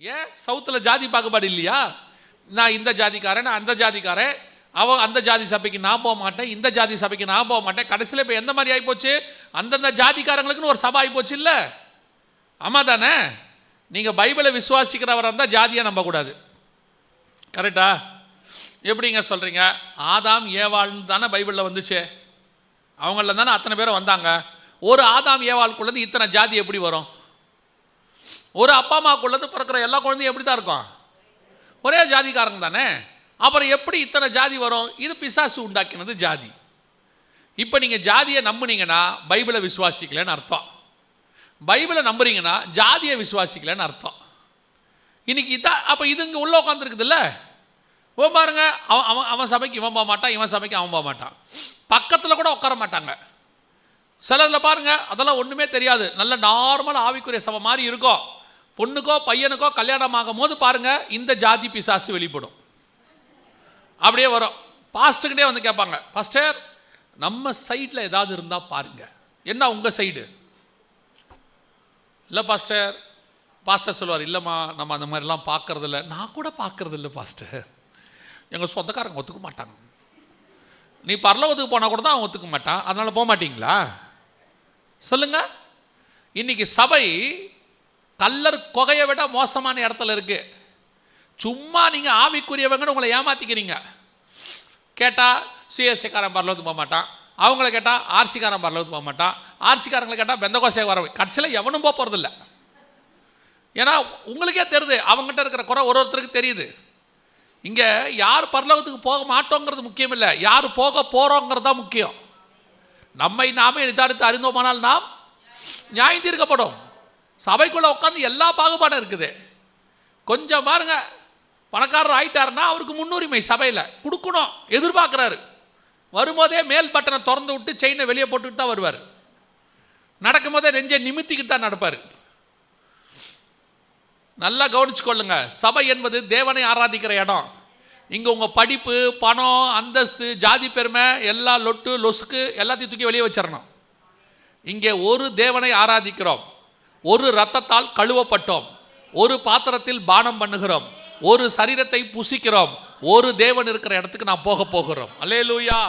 ஏன் சவுத்தில் ஜாதி பாகுபாடு இல்லையா? நான் இந்த ஜாதிக்காரன், நான் அந்த ஜாதிக்காரன், அவன் அந்த ஜாதி சபைக்கு நான் போக மாட்டேன், இந்த ஜாதி சபைக்கு நான் போக மாட்டேன். கடைசியில் இப்போ எந்த மாதிரி ஆகிப்போச்சு? அந்தந்த ஜாதிக்காரங்களுக்குன்னு ஒரு சபை ஆகிப்போச்சு இல்லை? ஆமாம் தானே? நீங்கள் பைபிளை விசுவாசிக்கிறவராக இருந்தால் ஜாதியை நம்பக்கூடாது. கரெக்டா? எப்படிங்க சொல்கிறீங்க? ஆதாம் ஏவாள்னு தானே பைபிளில் வந்துச்சு. அவங்கள தானே அத்தனை பேரும் வந்தாங்க. ஒரு ஆதாம் ஏவாளுக்குள்ளேருந்து இத்தனை ஜாதி எப்படி வரும்? ஒரு அப்பா அம்மாக்குள்ளேருந்து பிறக்கிற எல்லா குழந்தையும் எப்படி தான் இருக்கும்? ஒரே ஜாதிக்காரங்க தானே. அப்புறம் எப்படி இத்தனை ஜாதி வரும்? இது பிசாசு உண்டாக்கினது ஜாதி. இப்போ நீங்கள் ஜாதியை நம்புனீங்கன்னா பைபிளை விசுவாசிக்கலன்னு அர்த்தம். பைபிளை நம்புறீங்கன்னா ஜாதியை விசுவாசிக்கலன்னு அர்த்தம். இன்னைக்கு இதான். அப்போ இது இங்கே உள்ளே உட்காந்துருக்குதுல்ல. ஓ பாருங்க, அவன் சபைக்கு இவன் போக மாட்டான், இவன் சபைக்கு அவன் போக மாட்டான். பக்கத்தில் கூட உட்கார மாட்டாங்க. சிலதில் பாருங்க, அதெல்லாம் ஒன்றுமே தெரியாது, நல்ல நார்மல் ஆவிக்குரிய சபை மாதிரி இருக்கும். பொண்ணுக்கோ பையனுக்கோ கல்யாணம் ஆகும் போது பாருங்க இந்த ஜாதி பிசாசு வெளிப்படும். அப்படியே வரும். பாஸ்டர்கிட்டே வந்து கேட்பாங்க, பாஸ்டர் நம்ம சைடில் ஏதாவது இருந்தால் பாருங்க. என்ன உங்கள் சைடு? இல்லை பாஸ்டர். பாஸ்டர் சொல்லுவார், இல்லைம்மா நம்ம அந்த மாதிரிலாம் பார்க்கறதில்ல. நான் கூட பார்க்கறதில்ல பாஸ்டர், எங்கள் சொந்தக்காரங்க ஒத்துக்க மாட்டாங்க. நீ பரலோகத்துக்கு போனால் கூட தான் அவன் ஒத்துக்க மாட்டான், அதனால் போக மாட்டீங்களா? சொல்லுங்க. இன்னைக்கு சபை கல்லர் கொகையை விட மோசமான இடத்துல இருக்கு. சும்மா நீங்கள் ஆவிக்குரியவங்கன்னு உங்களை ஏமாத்திக்கிறீங்க. கேட்டால் சிஎஸ்சிக்காரன் பரலோகத்துக்கு போக மாட்டான், அவங்கள கேட்டால் ஆர்சிக்காரன் பரலோகத்துக்கு போக மாட்டான், ஆர்சிக்காரங்களை கேட்டால் பெந்தகோசை வர. கடைசியில் எவனும் போக போகிறதில்ல. ஏன்னா உங்களுக்கே தெரியுது, அவங்ககிட்ட இருக்கிற குறை ஒருத்தருக்கு தெரியுது. இங்கே யார் பரலோகத்துக்கு போக மாட்டோங்கிறது முக்கியம் இல்லை, யார் போக போகிறோங்கிறது தான் முக்கியம். நம்மை நாமே நிதானித்து அறிந்தோமானால் நாம் நியாயம் தீர்க்கப்படும். சபைக்குள்ளே உட்காந்து எல்லா பாகுபாடும் இருக்குது. கொஞ்சம் பாருங்க, பணக்காரர் ஆயிட்டாருன்னா அவருக்கு முன்னுரிமை சபையில் கொடுக்கணும் எதிர்பார்க்குறாரு. வரும்போதே மேல் பட்டனை திறந்து விட்டு செயினை வெளியே போட்டுக்கிட்டு தான் வருவார். நடக்கும் போதே நெஞ்சை நிமித்திக்கிட்டு தான் நடப்பார். நல்லா கவனிச்சுக்கொள்ளுங்க, சபை என்பது தேவனை ஆராதிக்கிற இடம். இங்கே உங்கள் படிப்பு, பணம், அந்தஸ்து, ஜாதி பெருமை, எல்லா லொட்டு லொசுக்கு எல்லாத்தையும் தூக்கி வெளியே வச்சிடணும். இங்கே ஒரு தேவனை ஆராதிக்கிறோம், ஒரு இரத்தத்தால் கழுவப்பட்டோம், ஒரு பாத்திரத்தில் பானம் பண்ணுகிறோம், ஒரு சரீரத்தை புசிக்கிறோம், ஒரு தேவன் இருக்கிற இடத்துக்கு நான் போக போகிறோம். அல்லேலூயா.